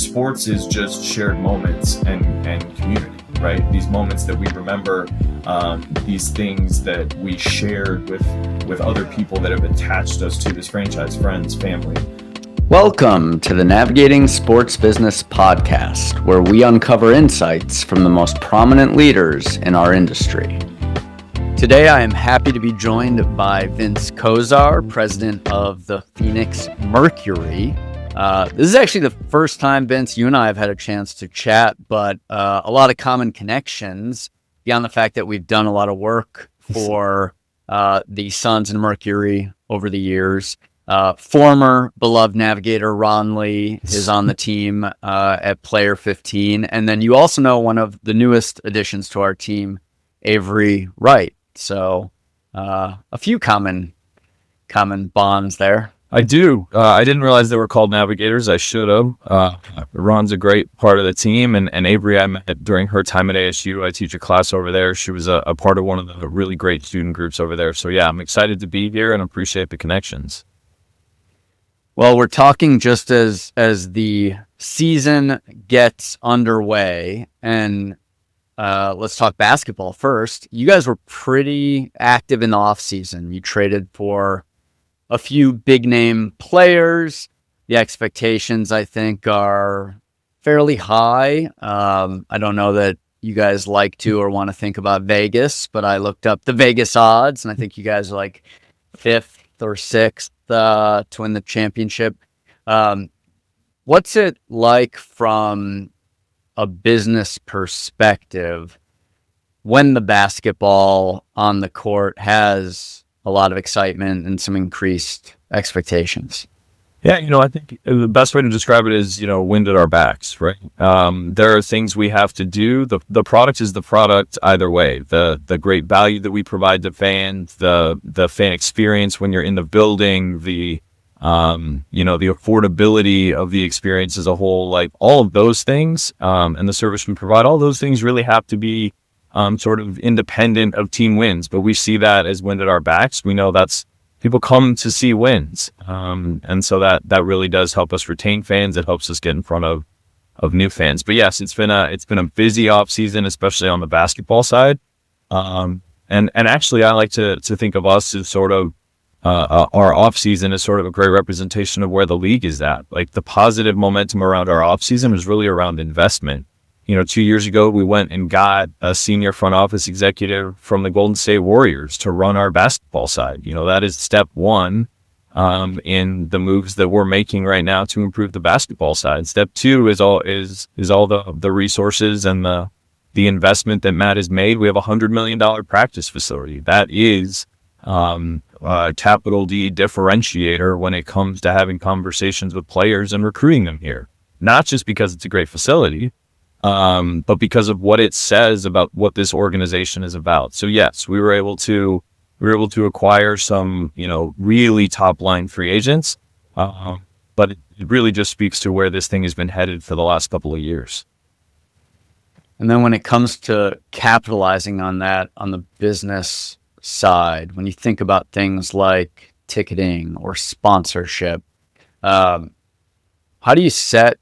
sports is just shared moments and community, right? These moments that we remember, these things that we shared with other people that have attached us to this franchise, friends, family. Welcome to the Navigating Sports Business podcast, where we uncover insights from the most prominent leaders in our industry. Today, I am happy to be joined by Vince Kozar, president of the Phoenix Mercury. This is actually the first time, Vince, you and I have had a chance to chat, but a lot of common connections beyond the fact that we've done a lot of work for the Suns and Mercury over the years. Former beloved navigator Ron Lee is on the team at Player 15. And then you also know one of the newest additions to our team, Avery Wright. So a few common bonds there. I do. I didn't realize they were called navigators. I should have. Ron's a great part of the team, and Avery I met during her time at ASU. I teach a class over there. She was a part of one of the really great student groups over there. So yeah, I'm excited to be here and appreciate the connections. Well, we're talking just as the season gets underway, and let's talk basketball first. You guys were pretty active in the offseason. You traded for a few big-name players. The expectations, I think, are fairly high. I don't know that you guys like to or want to think about Vegas, but I looked up the Vegas odds, and I think you guys are like 5th or 6th to win the championship. What's it like from a business perspective when the basketball on the court has a lot of excitement and some increased expectations? Yeah, I think the best way to describe it is, wind at our backs, right? There are things we have to do. The product is the product either way. The great value that we provide to fans, the fan experience when you're in the building, the affordability of the experience as a whole, like all of those things, and the service we provide, all those things really have to be sort of independent of team wins. But we see that as wind at our backs. We know that's people come to see wins. And so that really does help us retain fans. It helps us get in front of new fans. But yes, it's been a busy off season, especially on the basketball side. And actually I like to think of us as sort of our off season is sort of a great representation of where the league is at. Like the positive momentum around our off season is really around investment. 2 years ago, we went and got a senior front office executive from the Golden State Warriors to run our basketball side. That is step one in the moves that we're making right now to improve the basketball side. Step two is all the resources and the investment that Matt has made. We have $100 million practice facility. That is a capital D differentiator when it comes to having conversations with players and recruiting them here. Not just because it's a great facility, but because of what it says about what this organization is about. So yes, we were able to acquire some, really top line free agents. But it really just speaks to where this thing has been headed for the last couple of years. And then when it comes to capitalizing on that on the business side, when you think about things like ticketing or sponsorship, how do you set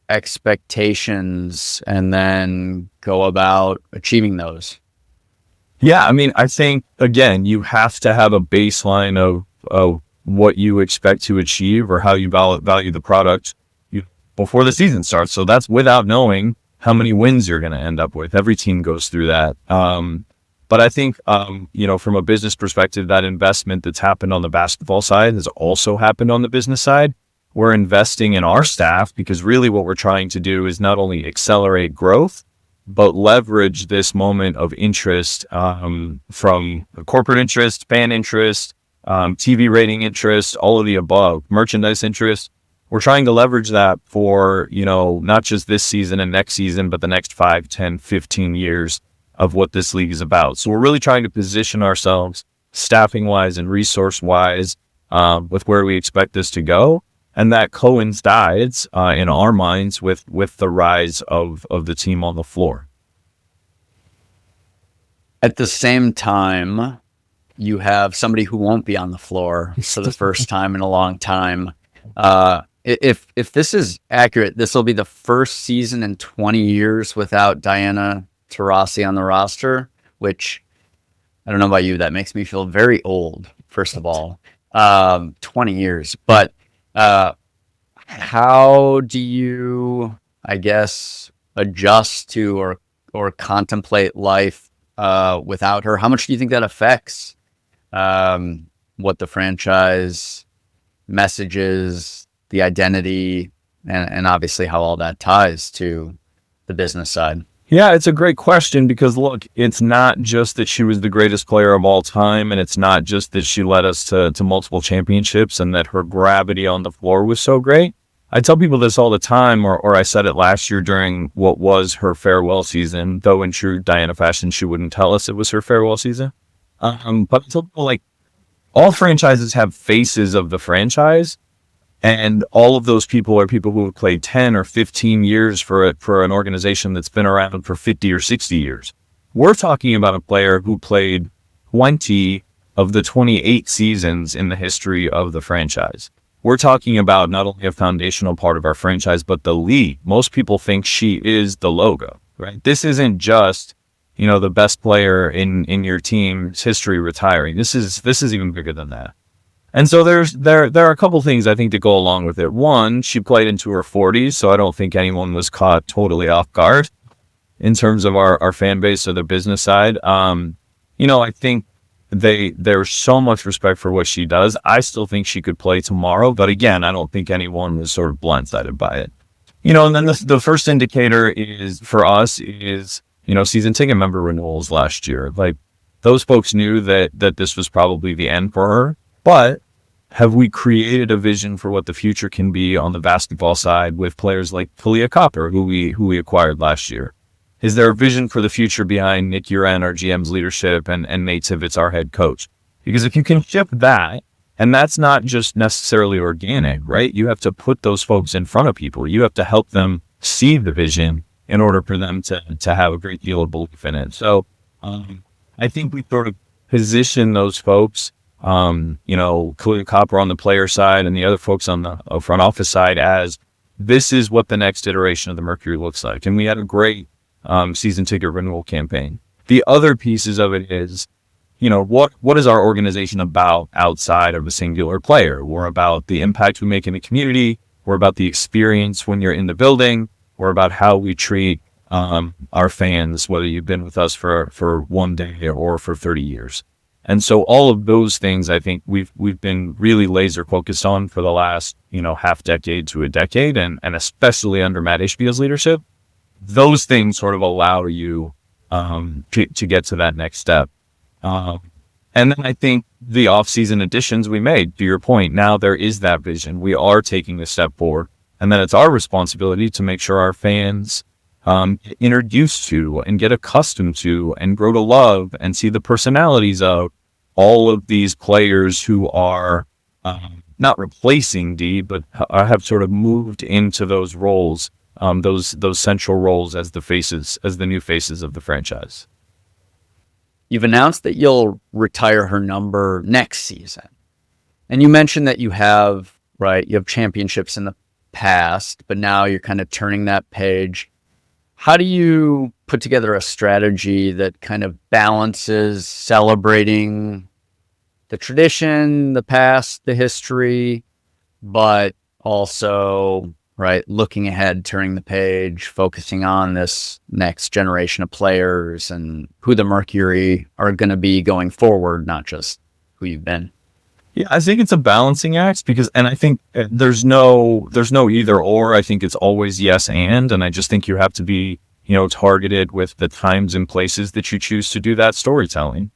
expectations and then go about achieving those? Yeah, I mean, I think, again, you have to have a baseline of what you expect to achieve or how you value the product before the season starts. So that's without knowing how many wins you're going to end up with. Every team goes through that. But I think, from a business perspective, that investment that's happened on the basketball side has also happened on the business side. We're investing in our staff because really what we're trying to do is not only accelerate growth, but leverage this moment of interest from corporate interest, fan interest, TV rating interest, all of the above, merchandise interest. We're trying to leverage that for, not just this season and next season, but the next 5, 10, 15 years of what this league is about. So we're really trying to position ourselves staffing-wise and resource-wise with where we expect this to go. And that coincides in our minds with the rise of the team on the floor. At the same time, you have somebody who won't be on the floor for the first time in a long time if this is accurate, this will be the first season in 20 years without Diana Taurasi on the roster, which I don't know about you, that makes me feel very old, first of all. 20 years. But how do you, I guess, adjust to or contemplate life without her? How much do you think that affects what the franchise messages, the identity, and obviously how all that ties to the business side? Yeah, it's a great question because, look, it's not just that she was the greatest player of all time, and it's not just that she led us to multiple championships and that her gravity on the floor was so great. I tell people this all the time, or I said it last year during what was her farewell season, though in true Diana fashion, she wouldn't tell us it was her farewell season. But I tell people, like, all franchises have faces of the franchise, and all of those people are people who have played 10 or 15 years for an organization that's been around for 50 or 60 years. We're talking about a player who played 20 of the 28 seasons in the history of the franchise. We're talking about not only a foundational part of our franchise, but the league. Most people think she is the logo, right? This isn't just, the best player in your team's history retiring. This is even bigger than that. And so there are a couple things I think that go along with it. One, she played into her 40s, so I don't think anyone was caught totally off guard in terms of our fan base or the business side. I think there's so much respect for what she does. I still think she could play tomorrow, but again, I don't think anyone was sort of blindsided by it. And then the first indicator for us is season ticket member renewals last year. Like, those folks knew that this was probably the end for her. But have we created a vision for what the future can be on the basketball side with players like Talia Copper, who we acquired last year? Is there a vision for the future behind Nick Uren, our GM's leadership, and Nate Tivitz, our head coach? Because if you can shift that, and that's not just necessarily organic, right? You have to put those folks in front of people. You have to help them see the vision in order for them to have a great deal of belief in it. So I think we sort of position those folks, Talia Copper on the player side and the other folks on the front office side, as this is what the next iteration of the Mercury looks like. And we had a great season ticket renewal campaign. The other pieces of it is, what is our organization about outside of a singular player? We're about the impact we make in the community. We're about the experience when you're in the building. We're about how we treat our fans, whether you've been with us for one day or for 30 years. And so all of those things, I think we've been really laser focused on for the last, half decade to a decade, and especially under Matt Ishbia's leadership. Those things sort of allow you to get to that next step. And then I think the offseason additions we made, to your point, now there is that vision. We are taking a step forward. And then it's our responsibility to make sure our fans get introduced to and get accustomed to and grow to love and see the personalities of all of these players who are not replacing D, but have sort of moved into those roles, those central roles as the new faces of the franchise. You've announced that you'll retire her number next season. And you mentioned that you have championships in the past, but now you're kind of turning that page. How do you put together a strategy that kind of balances celebrating the tradition, the past, the history, but also, looking ahead, turning the page, focusing on this next generation of players and who the Mercury are going to be going forward, not just who you've been? Yeah, I think it's a balancing act and I think there's no either or. I think it's always yes and I just think you have to be, targeted with the times and places that you choose to do that storytelling.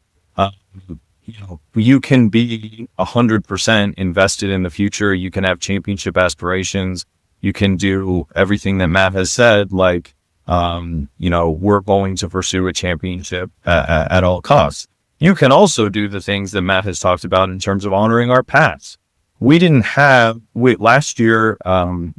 You can be 100% invested in the future. You can have championship aspirations. You can do everything that Matt has said, like, we're going to pursue a championship at all costs. You can also do the things that Matt has talked about in terms of honoring our past. Last year,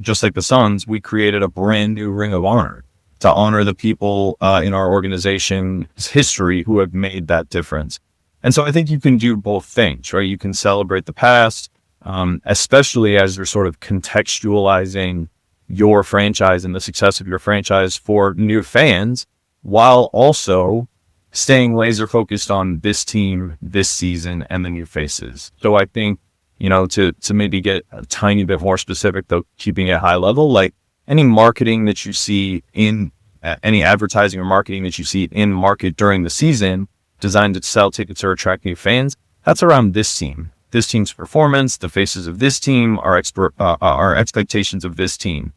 just like the Suns, we created a brand new Ring of Honor to honor the people in our organization's history who have made that difference. And so I think you can do both things, right? You can celebrate the past, especially as you're sort of contextualizing your franchise and the success of your franchise for new fans, while also staying laser focused on this team, this season, and the new faces. So I think, to maybe get a tiny bit more specific, though keeping it high level, like any marketing that you see any advertising or marketing that you see in market during the season designed to sell tickets or attract new fans, that's around this team's performance, the faces of this team, our expectations of this team.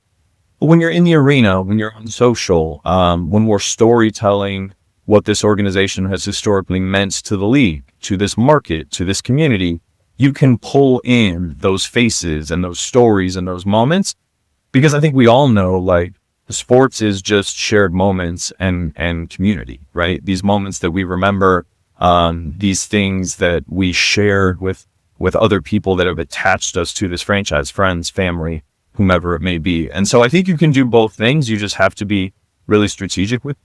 But when you're in the arena, when you're on social, when we're storytelling what this organization has historically meant to the league, to this market, to this community, you can pull in those faces and those stories and those moments, because I think we all know, like, sports is just shared moments and community, right? These moments that we remember, these things that we shared with other people that have attached us to this franchise, friends, family, whomever it may be. And so I think you can do both things. You just have to be really strategic with.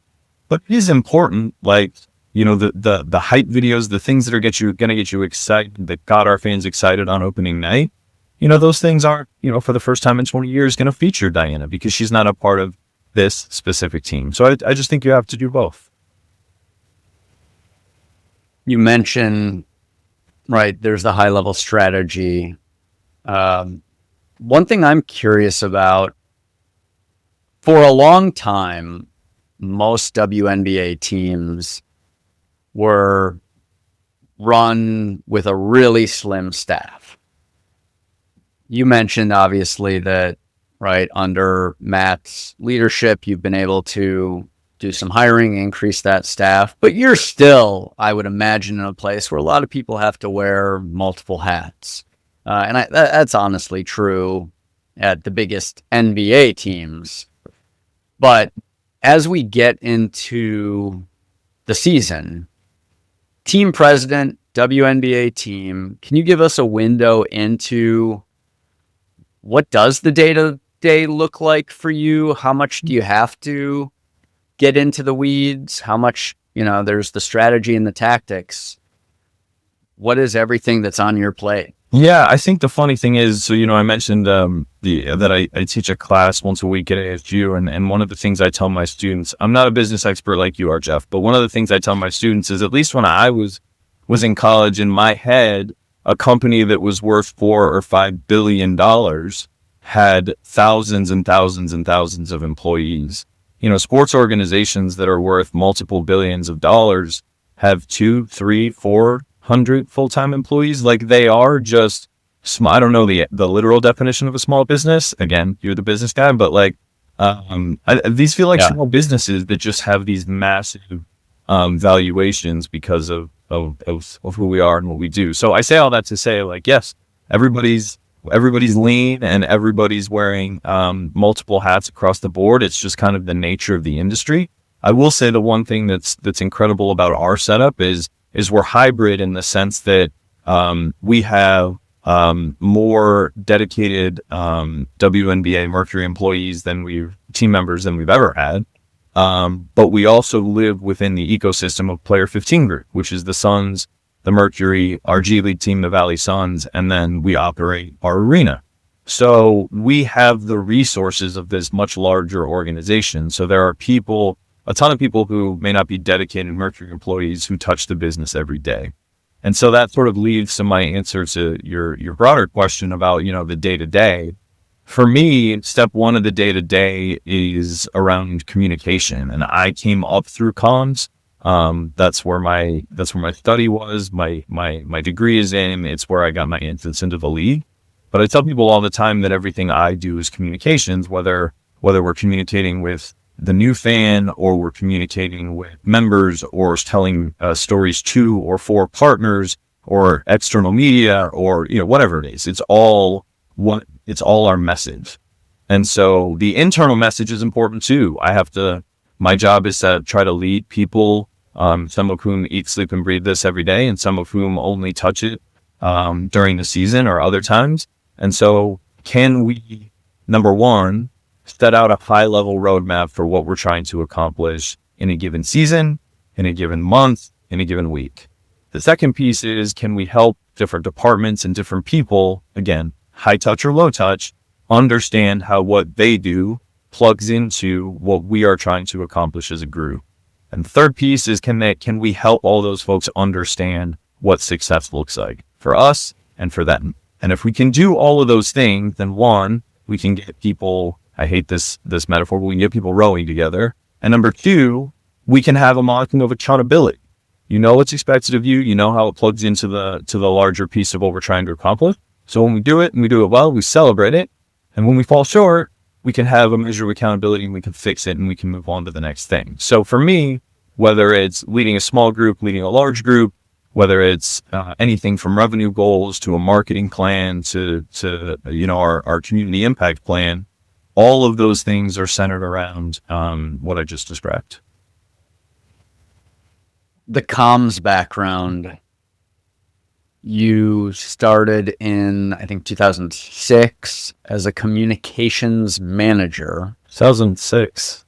But it is important, like, the hype videos, the things that are going to get you excited, that got our fans excited on opening night. Those things aren't, for the first time in 20 years going to feature Diana, because she's not a part of this specific team. So I just think you have to do both. You mentioned, right, there's the high level strategy. One thing I'm curious about, for a long time, most WNBA teams were run with a really slim staff. You mentioned, obviously, that, right, under Matt's leadership, you've been able to do some hiring, increase that staff, but you're still, I would imagine, in a place where a lot of people have to wear multiple hats. That's honestly true at the biggest NBA teams. But as we get into the season, team president, WNBA team, can you give us a window into what does the day-to-day look like for you? How much do you have to get into the weeds? How much, there's the strategy and the tactics. What is everything that's on your plate? Yeah, I think the funny thing is, so, I mentioned that I teach a class once a week at ASU, and one of the things I tell my students, I'm not a business expert like you are, Jeff, but one of the things I tell my students is, at least when I was in college, in my head, a company that was worth $4 or $5 billion had thousands and thousands and thousands of employees. Sports organizations that are worth multiple billions of dollars have 200, 300, 400 full-time employees. Like, they are just small. I don't know the literal definition of a small business. Again, you're the business guy, but like, these feel like small businesses that just have these massive valuations because of who we are and what we do. So I say all that to say, like, yes, everybody's lean and everybody's wearing multiple hats across the board. It's just kind of the nature of the industry. I will say the one thing that's incredible about our setup is we're hybrid in the sense that we have more dedicated WNBA Mercury employees team members than we've ever had. But we also live within the ecosystem of Player 15 Group, which is the Suns, the Mercury, our G League team, the Valley Suns, and then we operate our arena. So we have the resources of this much larger organization. So there are a ton of people who may not be dedicated Mercury employees who touch the business every day. And so that sort of leads to my answer to your broader question about, the day-to-day. For me, step one of the day-to-day is around communication. And I came up through comms. That's where my study was. My degree is in. It's where I got my entrance into the league. But I tell people all the time that everything I do is communications, whether we're communicating with the new fan, or we're communicating with members, or telling stories to or for partners, or external media, or whatever it is. It's all our message. And so the internal message is important too. My job is to try to lead people, some of whom eat, sleep, and breathe this every day, and some of whom only touch it during the season or other times. And so can we, number one, set out a high-level roadmap for what we're trying to accomplish in a given season, in a given month, in a given week? The second piece is, can we help different departments and different people, again, high touch or low touch, understand how what they do plugs into what we are trying to accomplish as a group. And the third piece is, can we help all those folks understand what success looks like for us and for them? And if we can do all of those things, then one, we can get people, I hate this metaphor, but we can get people rowing together. And number two, we can have a modicum of accountability. You know what's expected of you. You know how it plugs into the larger piece of what we're trying to accomplish. So when we do it and we do it well, we celebrate it. And when we fall short, we can have a measure of accountability and we can fix it and we can move on to the next thing. So for me, whether it's leading a small group, leading a large group, whether it's anything from revenue goals to a marketing plan to our community impact plan, all of those things are centered around what I just described. The comms background, you started in, I think, 2006 as a communications manager. 2006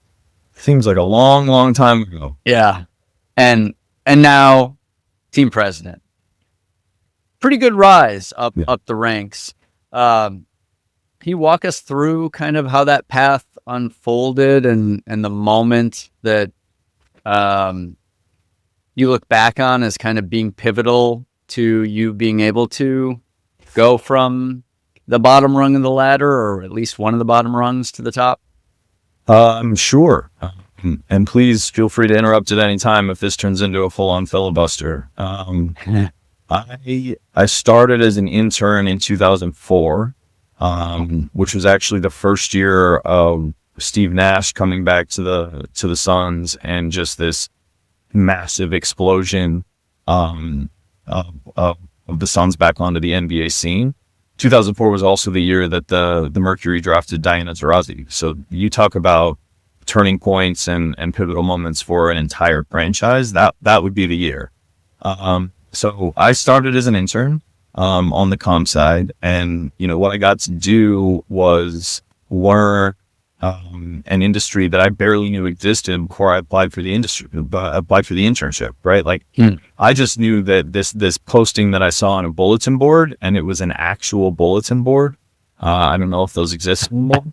seems like a long, long time ago. Yeah. And now team president. Pretty good rise up the ranks. Can you walk us through kind of how that path unfolded and the moment that you look back on as kind of being pivotal to you being able to go from the bottom rung of the ladder, or at least one of the bottom rungs, to the top? I'm sure. And please feel free to interrupt at any time if this turns into a full-on filibuster. I started as an intern in 2004, which was actually the first year of Steve Nash coming back to the Suns, and just this massive explosion of the Suns back onto the NBA scene. 2004 was also the year that the Mercury drafted Diana Taurasi. So you talk about turning points and pivotal moments for an entire franchise. That would be the year. So I started as an intern on the comm side, and what I got to do was learn an industry that I barely knew existed before I applied for the internship, right? Like I just knew that this posting that I saw on a bulletin board, and it was an actual bulletin board. I don't know if those exist anymore.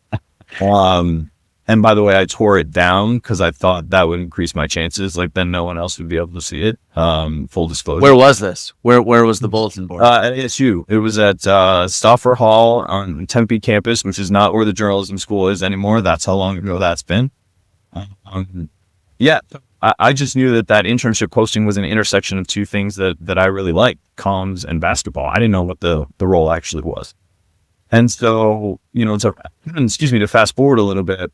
And by the way, I tore it down because I thought that would increase my chances. Like then no one else would be able to see it. Full disclosure. Where was this? Where was the bulletin board? At ASU. It was at Stauffer Hall on Tempe campus, which is not where the journalism school is anymore. That's how long ago that's been. I just knew that internship posting was an intersection of two things that I really liked, comms and basketball. I didn't know what the role actually was. And so, to fast forward a little bit,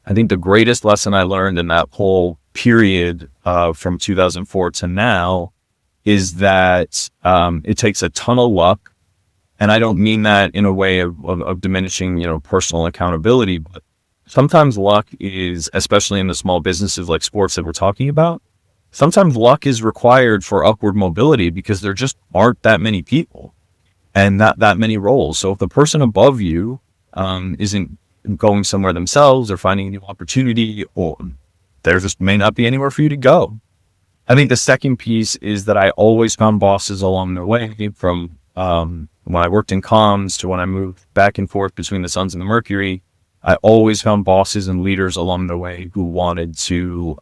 I think the greatest lesson I learned in that whole period from 2004 to now is that it takes a ton of luck. And I don't mean that in a way of diminishing, personal accountability, but sometimes luck is, especially in the small businesses like sports that we're talking about, sometimes luck is required for upward mobility because there just aren't that many people and not that many roles. So if the person above you isn't going somewhere themselves or finding a new opportunity, or there just may not be anywhere for you to go. I think the second piece is that I always found bosses along the way, from when I worked in comms to when I moved back and forth between the Suns and the Mercury. I always found bosses and leaders along the way who wanted to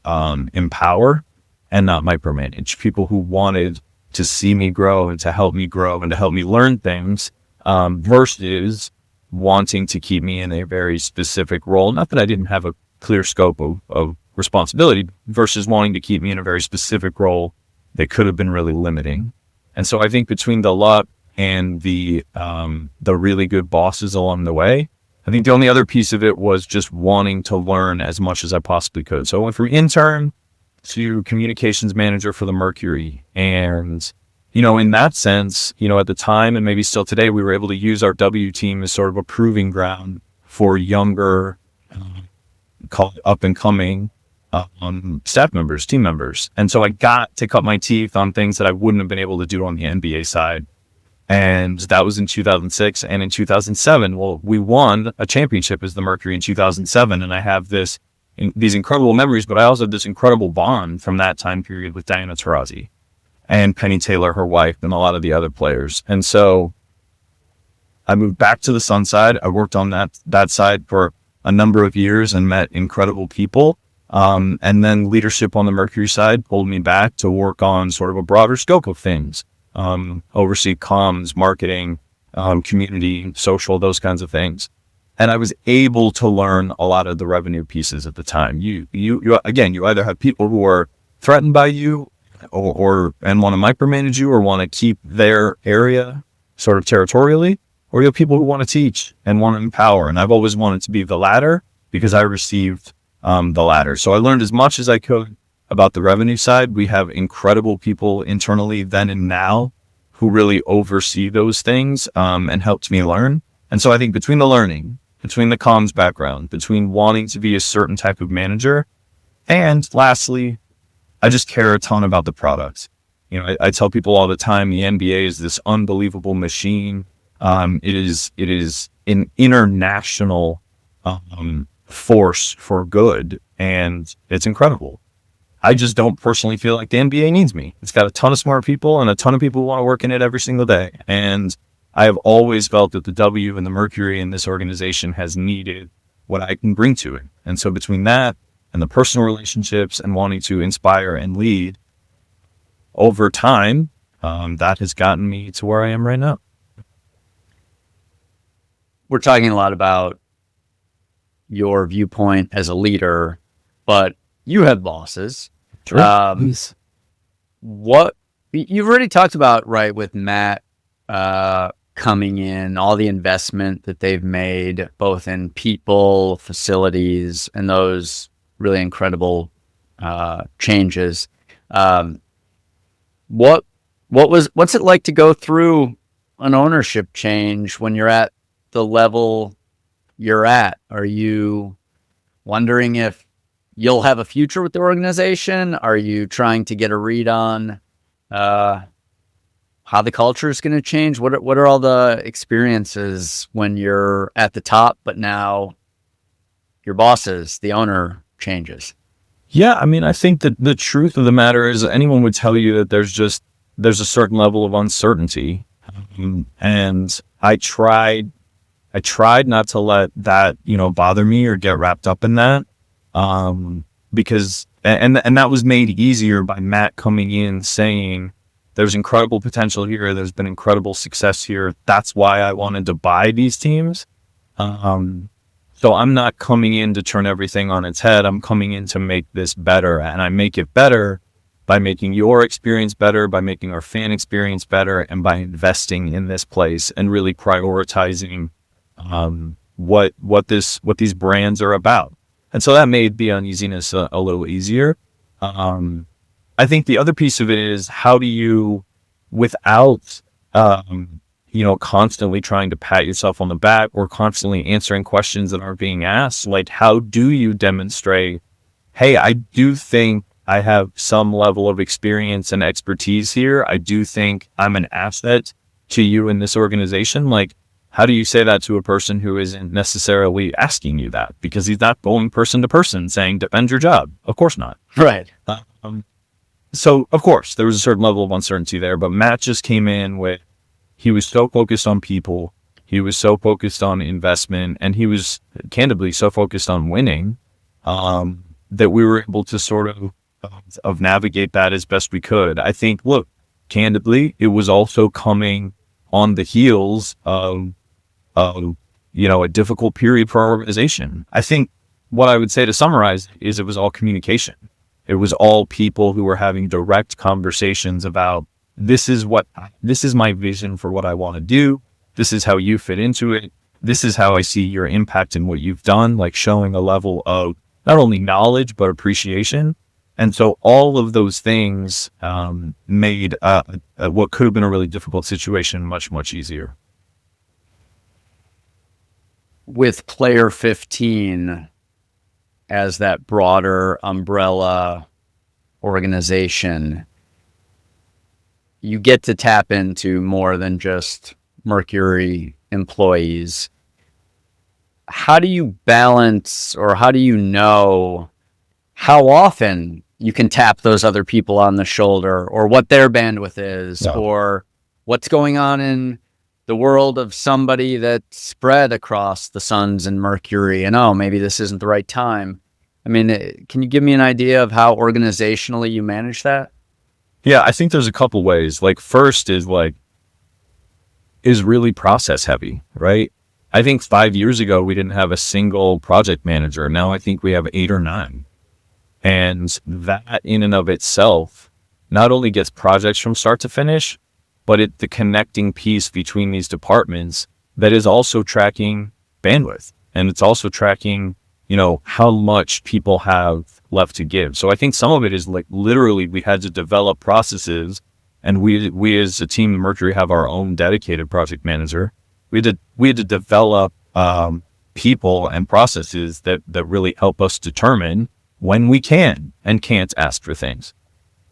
empower and not micromanage. People who wanted to see me grow and to help me grow and to help me learn things, versus wanting to keep me in a very specific role. Not that I didn't have a clear scope of responsibility, versus wanting to keep me in a very specific role that could have been really limiting. And so I think between the luck and the really good bosses along the way, I think the only other piece of it was just wanting to learn as much as I possibly could. So I went from intern to communications manager for the Mercury. And in that sense, at the time, and maybe still today, we were able to use our W team as sort of a proving ground for younger, call it up and coming staff members, team members. And so I got to cut my teeth on things that I wouldn't have been able to do on the NBA side. And that was in 2006. And in 2007, well, we won a championship as the Mercury in 2007. And I have these incredible memories, but I also have this incredible bond from that time period with Diana Taurasi. and Penny Taylor, her wife, and a lot of the other players. And so I moved back to the Sun side. I worked on that side for a number of years and met incredible people. And then leadership on the Mercury side pulled me back to work on sort of a broader scope of things, oversee comms, marketing, community, social, those kinds of things. And I was able to learn a lot of the revenue pieces at the time. You either have people who are threatened by you and want to micromanage you or want to keep their area sort of territorially, or you have people who want to teach and want to empower. And I've always wanted to be the latter because I received the latter. So I learned as much as I could about the revenue side. We have incredible people internally then and now who really oversee those things and helped me learn. And so I think between the learning, between the comms background, between wanting to be a certain type of manager, and lastly, I just care a ton about the product. You know, I tell people all the time, the NBA is this unbelievable machine. It is an international force for good, and it's incredible. I just don't personally feel like the NBA needs me. It's got a ton of smart people and a ton of people who want to work in it every single day. And I have always felt that the W and the Mercury in this organization has needed what I can bring to it. And so between that and the personal relationships and wanting to inspire and lead over time, that has gotten me to where I am right now. We're talking a lot about your viewpoint as a leader, but you have bosses. Sure. What you've already talked about, right, with Matt coming in, all the investment that they've made, both in people, facilities, and those really incredible changes. What's it like to go through an ownership change when you're at the level you're at? Are you wondering if you'll have a future with the organization? Are you trying to get a read on how the culture is going to change? What are all the experiences when you're at the top, but now your bosses, the owner, changes? Yeah, I mean, I think that the truth of the matter is anyone would tell you that there's a certain level of uncertainty. And I tried not to let that, bother me or get wrapped up in that. Because that was made easier by Matt coming in saying, there's incredible potential here. There's been incredible success here. That's why I wanted to buy these teams. So I'm not coming in to turn everything on its head. I'm coming in to make this better. And I make it better by making your experience better, by making our fan experience better, and by investing in this place and really prioritizing what these brands are about. And so that made the uneasiness a little easier. I think the other piece of it is, how do you, without constantly trying to pat yourself on the back or constantly answering questions that aren't being asked, like, how do you demonstrate, hey, I do think I have some level of experience and expertise here. I do think I'm an asset to you in this organization. Like, how do you say that to a person who isn't necessarily asking you that? Because he's not going person to person saying, defend your job. Of course not. Right. So, of course, there was a certain level of uncertainty there, but Matt just came in with, he was so focused on people, he was so focused on investment, and he was candidly so focused on winning that we were able to sort of navigate that as best we could. I think, look, candidly, it was also coming on the heels of a difficult period for our organization. I think what I would say to summarize is it was all communication. It was all people who were having direct conversations about, this is my vision for what I want to do. This is how you fit into it. This is how I see your impact in what you've done, like showing a level of not only knowledge, but appreciation. And so all of those things made what could have been a really difficult situation much, much easier. With Player 15 as that broader umbrella organization, you get to tap into more than just Mercury employees. How do you balance, or how do you know how often you can tap those other people on the shoulder, or what their bandwidth is, Yeah. or what's going on in the world of somebody that's spread across the Suns and Mercury, and maybe this isn't the right time. I mean, can you give me an idea of how organizationally you manage that? Yeah, I think there's a couple ways. Like, first is really process heavy, right? I think 5 years ago, we didn't have a single project manager. Now I think we have 8 or 9. And that in and of itself not only gets projects from start to finish, but the connecting piece between these departments that is also tracking bandwidth. And it's also tracking, how much people have left to give. So I think some of it is like literally we had to develop processes, and we as a team, Mercury, have our own dedicated project manager. We had to develop people and processes that really help us determine when we can and can't ask for things.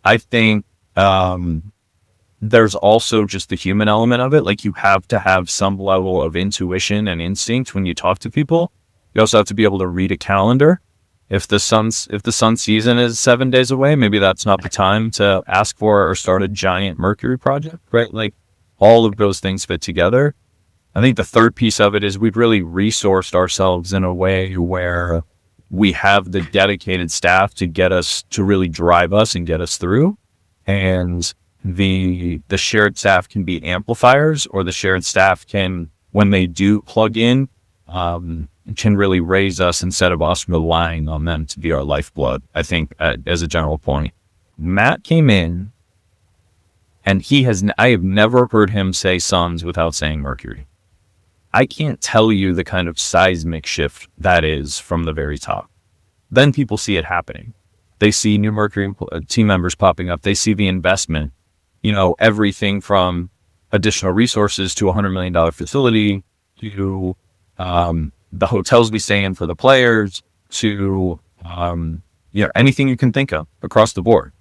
I think there's also just the human element of it. Like, you have to have some level of intuition and instinct when you talk to people. You also have to be able to read a calendar. If the sun season is 7 days away, maybe that's not the time to ask for or start a giant Mercury project, right? Like, all of those things fit together. I think the third piece of it is we've really resourced ourselves in a way where we have the dedicated staff to really drive us and get us through. And the shared staff can be amplifiers, or the shared staff can, when they do plug in, can really raise us instead of us relying on them to be our lifeblood, I think, as a general point. Matt came in, and I have never heard him say Suns without saying Mercury. I can't tell you the kind of seismic shift that is from the very top. Then people see it happening. They see new Mercury team members popping up. They see the investment, everything from additional resources to $100 million facility to the hotels we stay in for the players to anything you can think of across the board.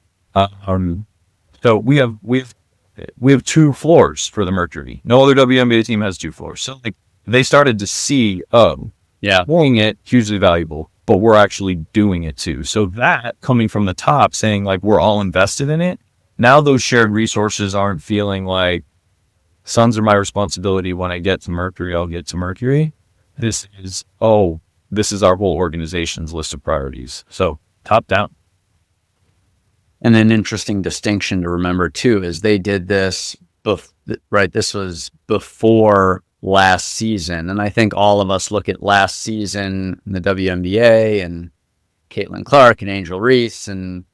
So we have 2 floors for the Mercury. No other WNBA team has 2 floors. So they started to see, doing it hugely valuable, but we're actually doing it too. So that coming from the top, saying we're all invested in it. Now those shared resources aren't feeling like Suns are my responsibility. When I get to Mercury, I'll get to Mercury. This is our whole organization's list of priorities. So top down. And an interesting distinction to remember too is they did this, right? This was before last season. And I think all of us look at last season in the WNBA and Caitlin Clark and Angel Reese, and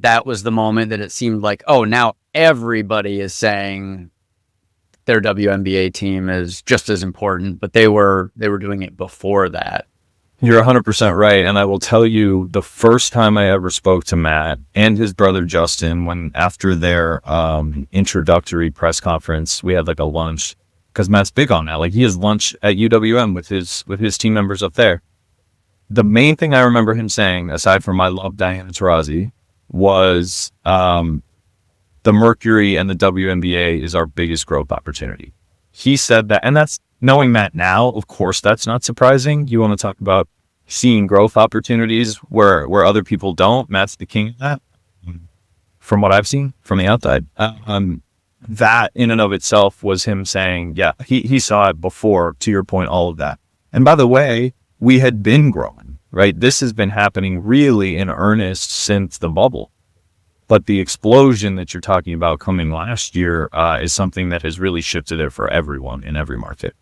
that was the moment that it seemed like, now everybody is saying their WNBA team is just as important, but they were doing it before that. You're 100% right. And I will tell you, the first time I ever spoke to Matt and his brother Justin, after their introductory press conference, we had a lunch, because Matt's big on that. He has lunch at UWM with his team members up there. The main thing I remember him saying, aside from I love Diana Taurasi, was the Mercury and the WNBA is our biggest growth opportunity. He said that, and that's, knowing Matt now, of course, that's not surprising. You want to talk about seeing growth opportunities where other people don't. Matt's the king of that, from what I've seen from the outside. That in and of itself was him saying, he saw it before, to your point, all of that. And by the way, we had been growing, right? This has been happening really in earnest since the bubble. But the explosion that you're talking about coming last year is something that has really shifted it for everyone in every market.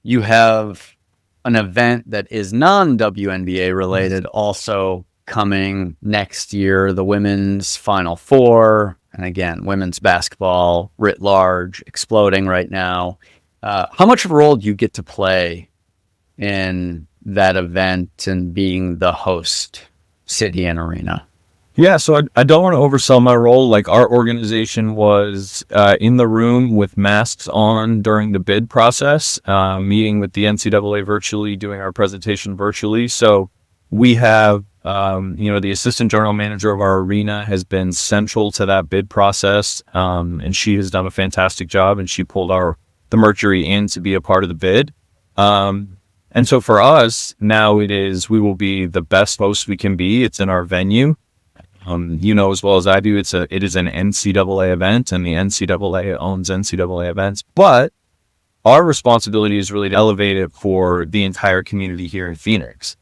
You have an event that is non-WNBA related also coming next year, the Women's Final Four. And again, women's basketball writ large, exploding right now. How much of a role do you get to play in that event and being the host, city and arena? Yeah, so I don't want to oversell my role. Our organization was in the room with masks on during the bid process, meeting with the NCAA virtually, doing our presentation virtually. So we have, the assistant general manager of our arena has been central to that bid process, and she has done a fantastic job, and she pulled the Mercury in to be a part of the bid. And And so for us now we will be the best host we can be. It's in our venue. As well as I do, it is an NCAA event, and the NCAA owns NCAA events, but our responsibility is really to elevate it for the entire community here in Phoenix,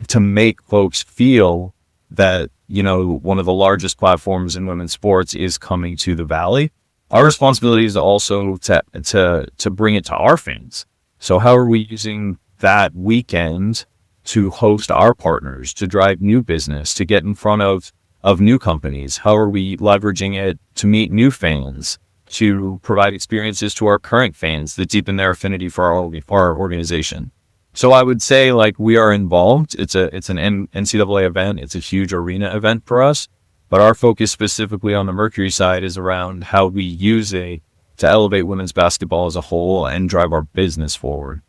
to make folks feel that, one of the largest platforms in women's sports is coming to the Valley. Our responsibility is also to bring it to our fans. So how are we using that weekend to host our partners, to drive new business, to get in front of new companies? How are we leveraging it to meet new fans, to provide experiences to our current fans that deepen their affinity for our organization? So I would say, like, we are involved. It's an NCAA event. It's a huge arena event for us, but our focus specifically on the Mercury side is around how we use it to elevate women's basketball as a whole and drive our business forward.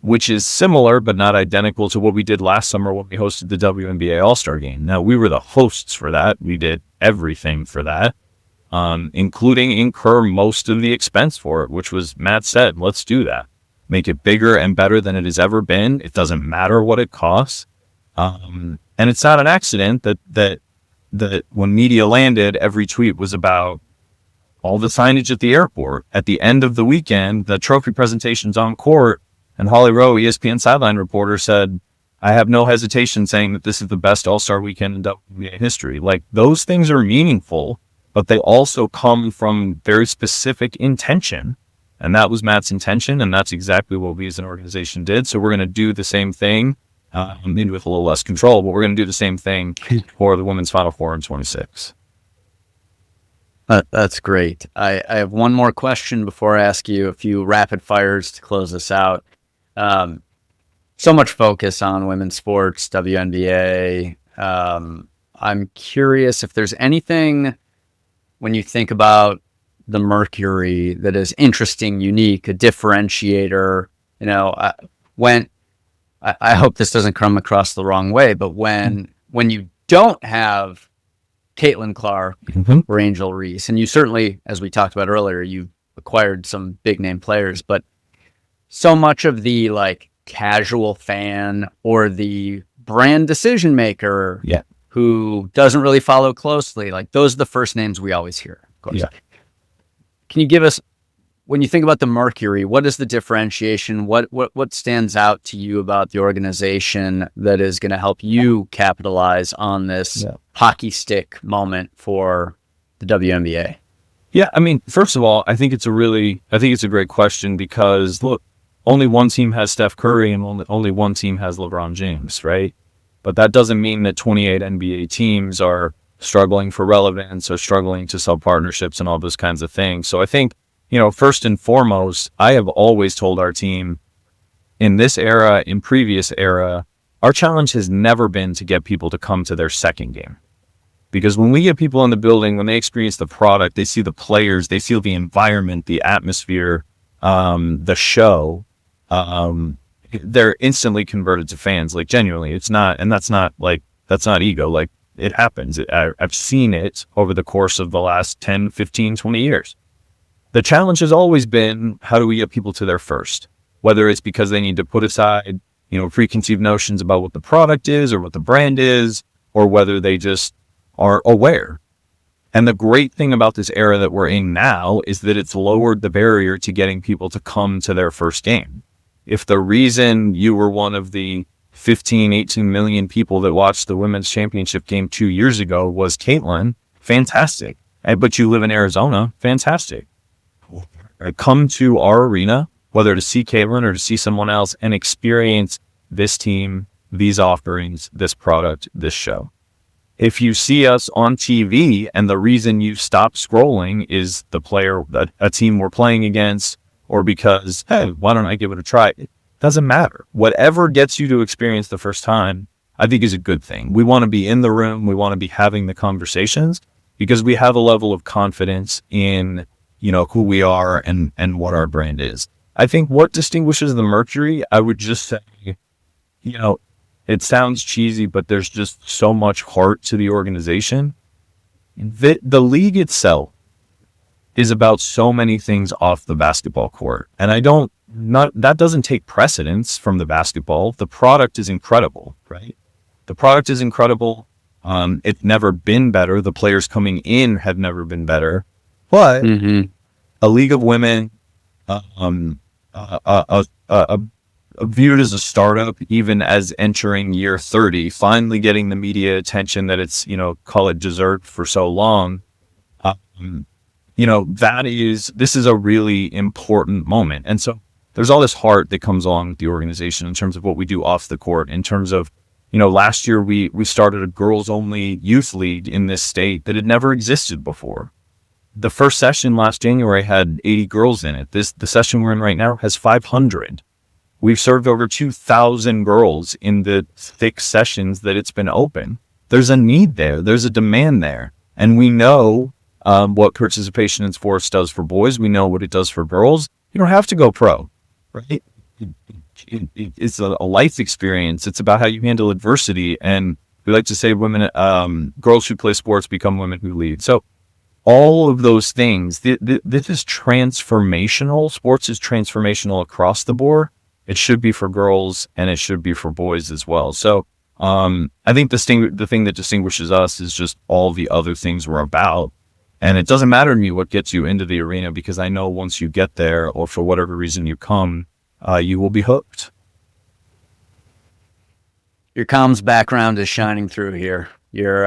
Which is similar but not identical to what we did last summer when we hosted the WNBA All-Star Game. Now, we were the hosts for that. We did everything for that, including incur most of the expense for it, which was, Matt said, let's do that. Make it bigger and better than it has ever been. It doesn't matter what it costs. And it's not an accident that when media landed, every tweet was about all the signage at the airport. At the end of the weekend, the trophy presentation's on court, and Holly Rowe, ESPN sideline reporter, said, I have no hesitation saying that this is the best All-Star weekend in WNBA history. Like, those things are meaningful, but they also come from very specific intention. And that was Matt's intention, and that's exactly what we as an organization did. So we're going to do the same thing, maybe with a little less control, but we're going to do the same thing for the Women's Final Four in 26. That's great. I have one more question before I ask you a few rapid fires to close this out. So much focus on women's sports, WNBA. I'm curious if there's anything, when you think about the Mercury, that is interesting, unique, a differentiator. I hope this doesn't come across the wrong way, but when you don't have Caitlin Clark or Angel Reese, and you certainly, as we talked about earlier, you acquired some big name players, but so much of the casual fan or the brand decision maker who doesn't really follow closely, those are the first names we always hear, of course. Yeah. Can you give us, when you think about the Mercury, what is the differentiation? What stands out to you about the organization that is going to help you capitalize on this hockey stick moment for the WNBA? Yeah, I mean, first of all, I think it's a great question, because look, only one team has Steph Curry and only one team has LeBron James, right? But that doesn't mean that 28 NBA teams are struggling for relevance or struggling to sell partnerships and all those kinds of things. So I think, first and foremost, I have always told our team, in this era, in previous era, our challenge has never been to get people to come to their second game. Because when we get people in the building, when they experience the product, they see the players, they feel the environment, the atmosphere, the show, they're instantly converted to fans. Like, genuinely, it's not, and that's not ego. Like, it happens. I've seen it over the course of the last 10, 15, 20 years. The challenge has always been, how do we get people to their first? Whether it's because they need to put aside, preconceived notions about what the product is or what the brand is, or whether they just are aware. And the great thing about this era that we're in now is that it's lowered the barrier to getting people to come to their first game. If the reason you were one of the 15, 18 million people that watched the women's championship game 2 years ago was Caitlin, fantastic. But you live in Arizona, fantastic. Come to our arena, whether to see Caitlin or to see someone else, and experience this team, these offerings, this product, this show. If you see us on TV and the reason you stop scrolling is the player, a team we're playing against, or because, hey, why don't I give it a try? It doesn't matter. Whatever gets you to experience the first time, I think is a good thing. We want to be in the room. We want to be having the conversations because we have a level of confidence in, who we are and what our brand is. I think what distinguishes the Mercury, I would just say, it sounds cheesy, but there's just so much heart to the organization. The league itself is about so many things off the basketball court. And that doesn't take precedence from the basketball. The product is incredible, right? The product is incredible. It's never been better. The players coming in have never been better. But a league of women, viewed as a startup, even as entering year 30, finally getting the media attention that it's, call it deserved for so long. This is a really important moment. And so there's all this heart that comes along with the organization in terms of what we do off the court, in terms of, last year we started a girls only youth league in this state that had never existed before. The first session last January had 80 girls in it. The session we're in right now has 500. We've served over 2,000 girls in the 6 sessions that it's been open. There's a need there. There's a demand there. And we know what participation in sports does for boys. We know what it does for girls. You don't have to go pro, right? It's a life experience. It's about how you handle adversity. And we like to say girls who play sports become women who lead. So all of those things, this is transformational. Sports is transformational across the board. It should be for girls and it should be for boys as well. So I think the thing that distinguishes us is just all the other things we're about. And it doesn't matter to me what gets you into the arena, because I know once you get there, or for whatever reason you come, you will be hooked. Your comms background is shining through here. Your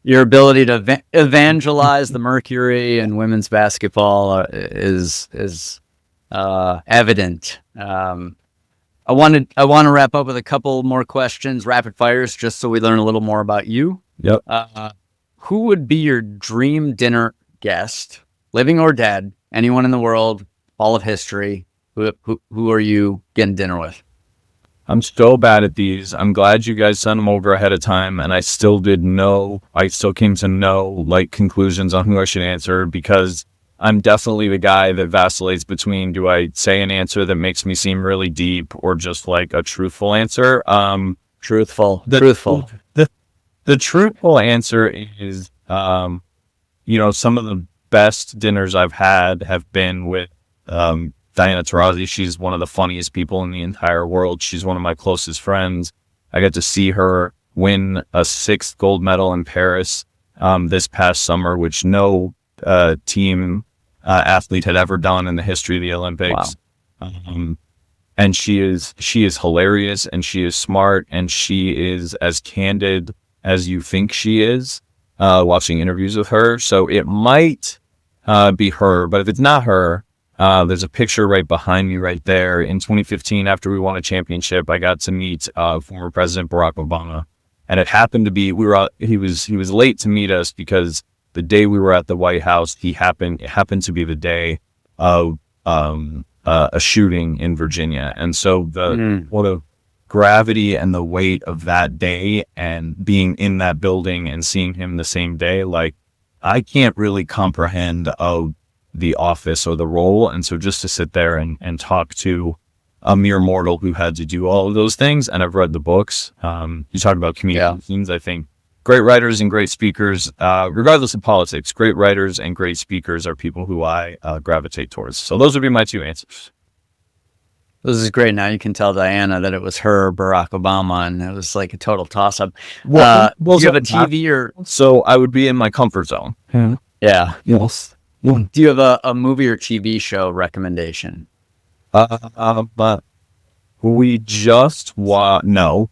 ability to evangelize the Mercury and women's basketball is evident. I want to wrap up with a couple more questions, rapid fires, just so we learn a little more about you. Yep. Who would be your dream dinner guest, living or dead? Anyone in the world, all of history. Who are you getting dinner with? I'm so bad at these. I'm glad you guys sent them over ahead of time, and I still came to know conclusions on who I should answer, because I'm definitely the guy that vacillates between, do I say an answer that makes me seem really deep or just like a truthful answer? Truthful. The truthful answer is, some of the best dinners I've had have been with Diana Taurasi. She's one of the funniest people in the entire world. She's one of my closest friends. I got to see her win a 6th gold medal in Paris this past summer, which no team athlete had ever done in the history of the Olympics. Wow. And she is hilarious, and she is smart, and she is as candid as you think she is, watching interviews with her. So it might be her, but if it's not her, there's a picture right behind me right there. In 2015, after we won a championship, I got to meet former President Barack Obama. And it happened to be, he was late to meet us because the day we were at the White House, it happened to be the day of a shooting in Virginia. And so what a gravity and the weight of that day, and being in that building and seeing him the same day, I can't really comprehend the office or the role. And so just to sit there and talk to a mere mortal who had to do all of those things, and I've read the books. You talk about communications. I think great writers and great speakers, regardless of politics, great writers and great speakers are people who I gravitate towards. So those would be my 2 answers. This is great. Now you can tell Diana that it was her, Barack Obama, and it was like a total toss-up. Do you have a TV or? So I would be in my comfort zone. Yeah. Yes. Do you have a movie or TV show recommendation? But we just no.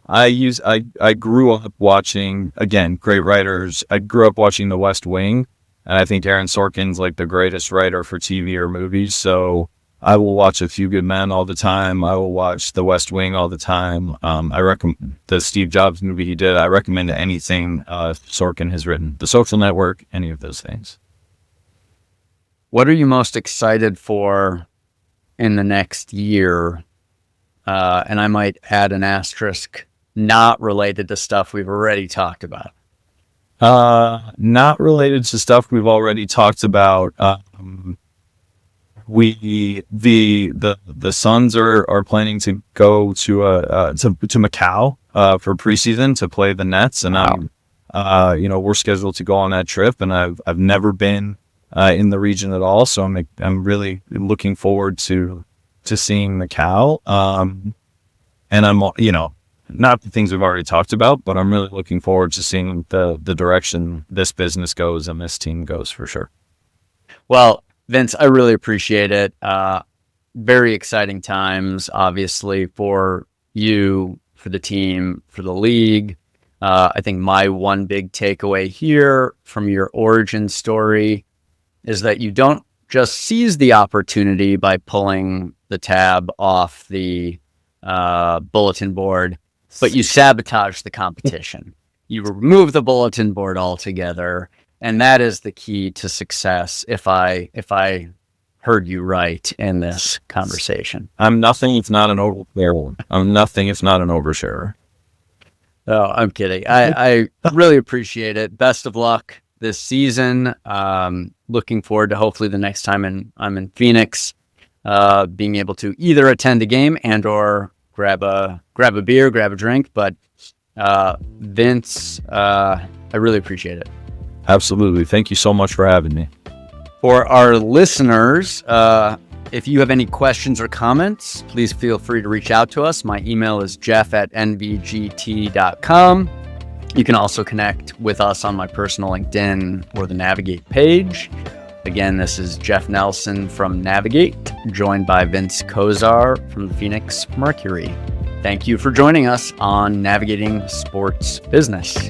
I grew up watching, again, great writers. I grew up watching The West Wing, and I think Aaron Sorkin's like the greatest writer for TV or movies. So I will watch A Few Good Men all the time. I will watch The West Wing all the time. I recommend the Steve Jobs movie he did. I recommend anything Sorkin has written. The Social Network, any of those things. What are you most excited for in the next year? And I might add an asterisk, not related to stuff we've already talked about. Not related to stuff we've already talked about. The Suns are planning to go to Macau for preseason to play the Nets, and wow. We're scheduled to go on that trip, and I've never been in the region at all. So I'm really looking forward to seeing the Cal. And I'm, not the things we've already talked about, but I'm really looking forward to seeing the direction this business goes and this team goes for sure. Well, Vince, I really appreciate it. Very exciting times, obviously, for you, for the team, for the league. I think my one big takeaway here from your origin story is that you don't just seize the opportunity by pulling the tab off the bulletin board, but you sabotage the competition. You remove the bulletin board altogether, and that is the key to success. If I heard you right in this conversation, I'm nothing if not an oversharer. I'm nothing if not an oversharer. Oh, I'm kidding. I really appreciate it. Best of luck this season. Looking forward to hopefully the next time I'm in Phoenix, being able to either attend a game and or grab a beer, grab a drink. But Vince, I really appreciate it. Absolutely. Thank you so much for having me. For our listeners, if you have any questions or comments, please feel free to reach out to us. My email is jeff@nvgt.com. You can also connect with us on my personal LinkedIn or the Navigate page. Again, this is Jeff Nelson from Navigate, joined by Vince Kozar from the Phoenix Mercury. Thank you for joining us on Navigating Sports Business.